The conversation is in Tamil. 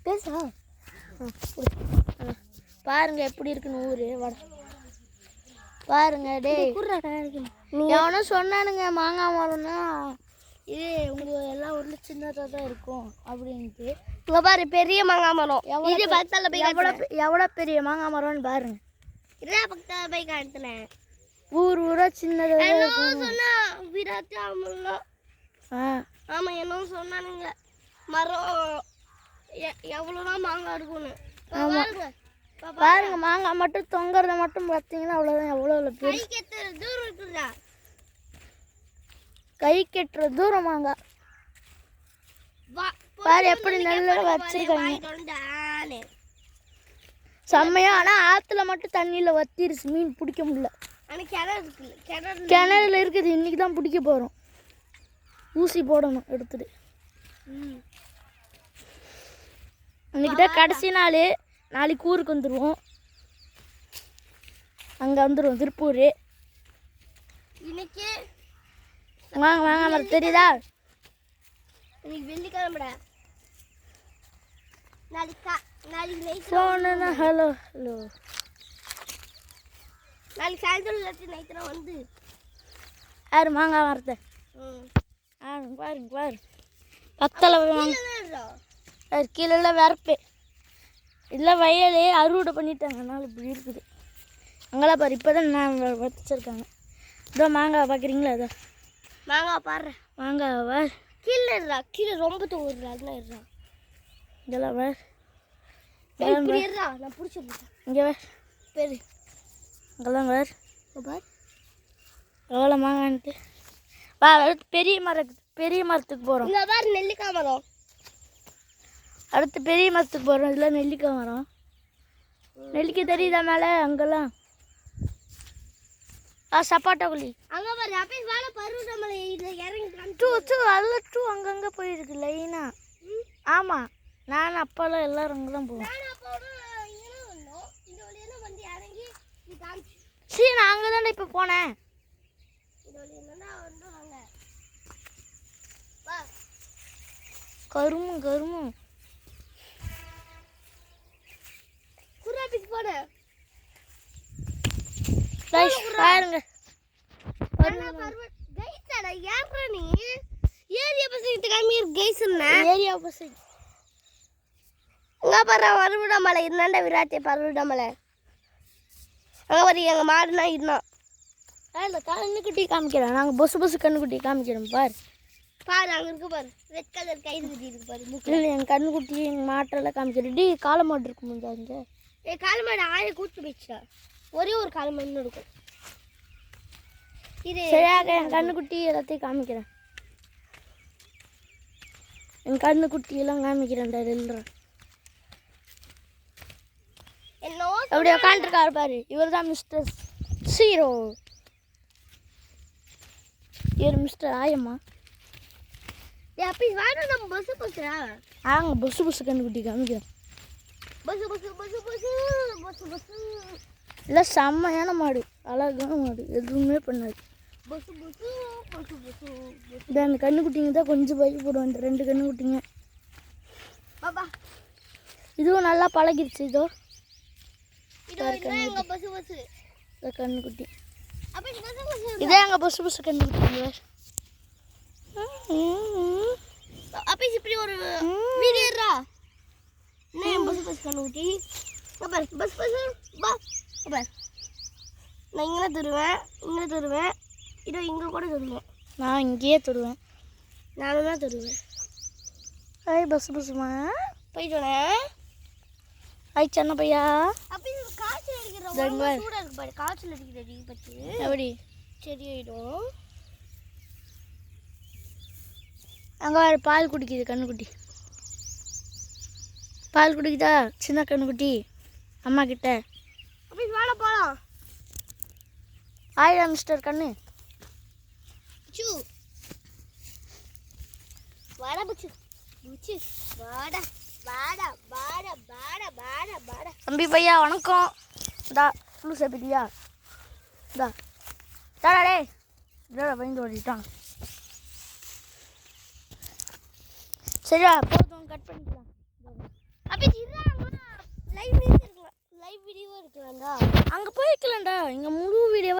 பேசா பாருங்க எப்படி இருக்குன்னு ஊரு வட பாருங்க டேய் எவனும் சொன்னானுங்க மாங்காய் மரம்னா இது உங்கள் எல்லா ஊரில் சின்னதாக தான் இருக்கும் அப்படின்ட்டு. இங்கே பாரு பெரிய மாங்காய் மரம் இது பக்கத்தில் போய் எவ்வளோ பெரிய மாங்காய் மரம்னு பாருங்க. இதான் பக்கத்தில் போய் காட்டுனேன். ஊராக சின்னதாக சொன்னா விராத்தி ஆமாம். ஆமாம் என்னன்னு சொன்னானுங்க மரம் எவ்வளோதான் மாங்காய் இருக்கும்னு. பாருங்க மாங்காய் மட்டும் தொங்குறத மட்டும் பார்த்தீங்கன்னா அவ்வளோதான். எவ்வளோ கை கெட்டுற தூரம் இருக்குதா? கை கெட்டுற தூரம் மாங்காய் பாரு எப்படி நல்லா வச்சிருக்காங்க செம்மையா. ஆனால் ஆற்றுல மட்டும் தண்ணியில் வத்திருச்சு, மீன் பிடிக்க முடியல. கிணறுல இருக்குது, இன்னைக்கு தான் பிடிக்க போகிறோம். ஊசி போடணும் எடுத்துட்டு. இன்னைக்கு தான் கடைசி நாள். நாளைக்கு ஊருக்கு வந்துடுவோம். அங்கே வந்துடுவோம் திருப்பூர். இன்னைக்கு வாங்க வாங்க மரம் தெரியுதா? இன்னைக்கு வெள்ளிக்கிழமைடா. நாளைக்கு ஹலோ ஹலோ நாளைக்கு சாயந்தரம் இல்லாட்டி நைட்டுனா வந்து யாரு மாங்காய் மரத்தை பாருங்க பாரு பக்கத்தில் கீழே வரப்பு இல்லை வயல் அறுவடை பண்ணிட்டாங்க. அதனால இப்படி இருக்குது. அங்கெல்லாம் பாரு இப்போ தான் நான் வச்சிருக்காங்க. இதோ மாங்காய் பார்க்குறீங்களா? அதோ மாங்காய் பாரு மாங்காய் வேறு கீழே இருடா. கீழே ரொம்ப தூங்குறா. அதெல்லாம் இருடா. இதெல்லாம் வேறு நான் பிடிச்சிருக்கேன். இங்கே வேறு பேரு அங்கெல்லாம் வேறு பார் எவ்வளோ மாங்கான்ட்டு வா. அடுத்து பெரிய மரத்துக்கு போகிறோம். இங்கே பாரு நெல்லிக்காய் மரம். அடுத்து பெரிய மரத்துக்கு போகிறோம். இதெல்லாம் நெல்லிக்காய் மரம். நெல்லிக்காய் தெரியுதா மேலே? அங்கெல்லாம் சப்பாட்டா குழி. அங்கே பாரு அப்போ வேலை பருவமலை இறங்கி டூ அங்கங்கே போயிருக்கு லைனாக. ஆமாம் நான் அப்போல்லாம் எல்லோரும் அங்கே தான் போவோம். சரி நான் அங்கே தானே இப்போ போனேன். கருமும் குராபிக்கு போன பாருங்க. ஏரியா பசங்க காமி கைஸ்னா ஏரியா பசங்க அங்கே பாரு பருவிடமலை இருந்தாண்ட விராட்டி பருவிடமலை. அங்கே பாரு எங்கள் மாடுனா இருந்தான். இல்லை கண்ணுக்குட்டி காமிக்கிறேன். நாங்கள் பொசு கண்ணுக்குட்டி காமிக்கிறோம். பாரு அங்கே இருக்கு பாரு. ரெட் கலர் கயிறு கட்டி இருக்கு பாரு. இல்லை எங்கள் கண்ணுக்குட்டி எங்கள் மாட்டெல்லாம் காமிக்கிறேன். காளை மாடு இருக்கும் முடிஞ்சா அங்கே காளை மாடு ஆய கூட்டு போயிடுச்சா? ஒரே ஒரு காளை மாடு இருக்கும். இது சரியாக என் கண்ணுக்குட்டி எல்லாத்தையும் காமிக்கிறேன். என் கண்ணுக்குட்டியெல்லாம் காமிக்கிறேன்டா. இல்லைறேன் அப்படி உட்காந்துருக்காரு பாரு. இவர் தான் மிஸ்டர் சீரோ. இவர் மிஸ்டர் ஆயம்மா. அப்படி வாங்க நம்ம பஸ் பஸ்ஸா ஆங்க பொசு கண்ணுக்குட்டி காமிக்கிறேன். பஸ் இல்லை செம்மையான மாடு, அழகான மாடு, எதுவுமே பண்ணாது. இந்த அந்த கண்ணுக்குட்டிங்க தான் கொஞ்சம் பயப்படுவோம். இந்த 2 கண்ணுக்குட்டிங்க. இதுவும் நல்லா பழகிடுச்சு. கண்ணுக்குட்டி இதே எங்கள் பொசு கண்ணுக்குட்டிங்க. அப்போ இப்படி ஒரு வீடியோரா பஸ் கண்ணுக்குட்டி. பஸ் வா. நான் இங்கே தருவேன். இதோ இங்கே கூட தருவேன். நான் இங்கேயே தருவேன். நானும் தான் தருவேன். ஹாய் பஸ்மா போயிட்டு ஹாய் சின்ன பையா. அப்போ காய்ச்சல் அடிக்கிற சூடாக இருக்கு பாரு. காய்ச்சல் அடிக்கிறது பற்றி எப்படி சரியாயிடும். அங்கே வேறு பால் குடிக்குது கண்ணுக்குட்டி. பால் குடிக்குதா சின்ன கண்ணுக்குட்டி அம்மா கிட்ட. அப்படி வாழ போகலாம். ஆயிடா மிஸ்டர் கண்ணு. வாடா புச்சு வாடா. தம்பி பையா வணக்கம். இந்தா ஃபுல்லு சாப்பிட்டியா? இந்தா தாடா டே. இதோட பயந்து ஓடிட்டான். சரியா போதும் கட் பண்ணிக்கலாம். அப்போ லைவ் வீடியோ எடுக்கலாம்டா. அங்கே போய் வைக்கலாம்டா, இங்கே முழு வீடியோ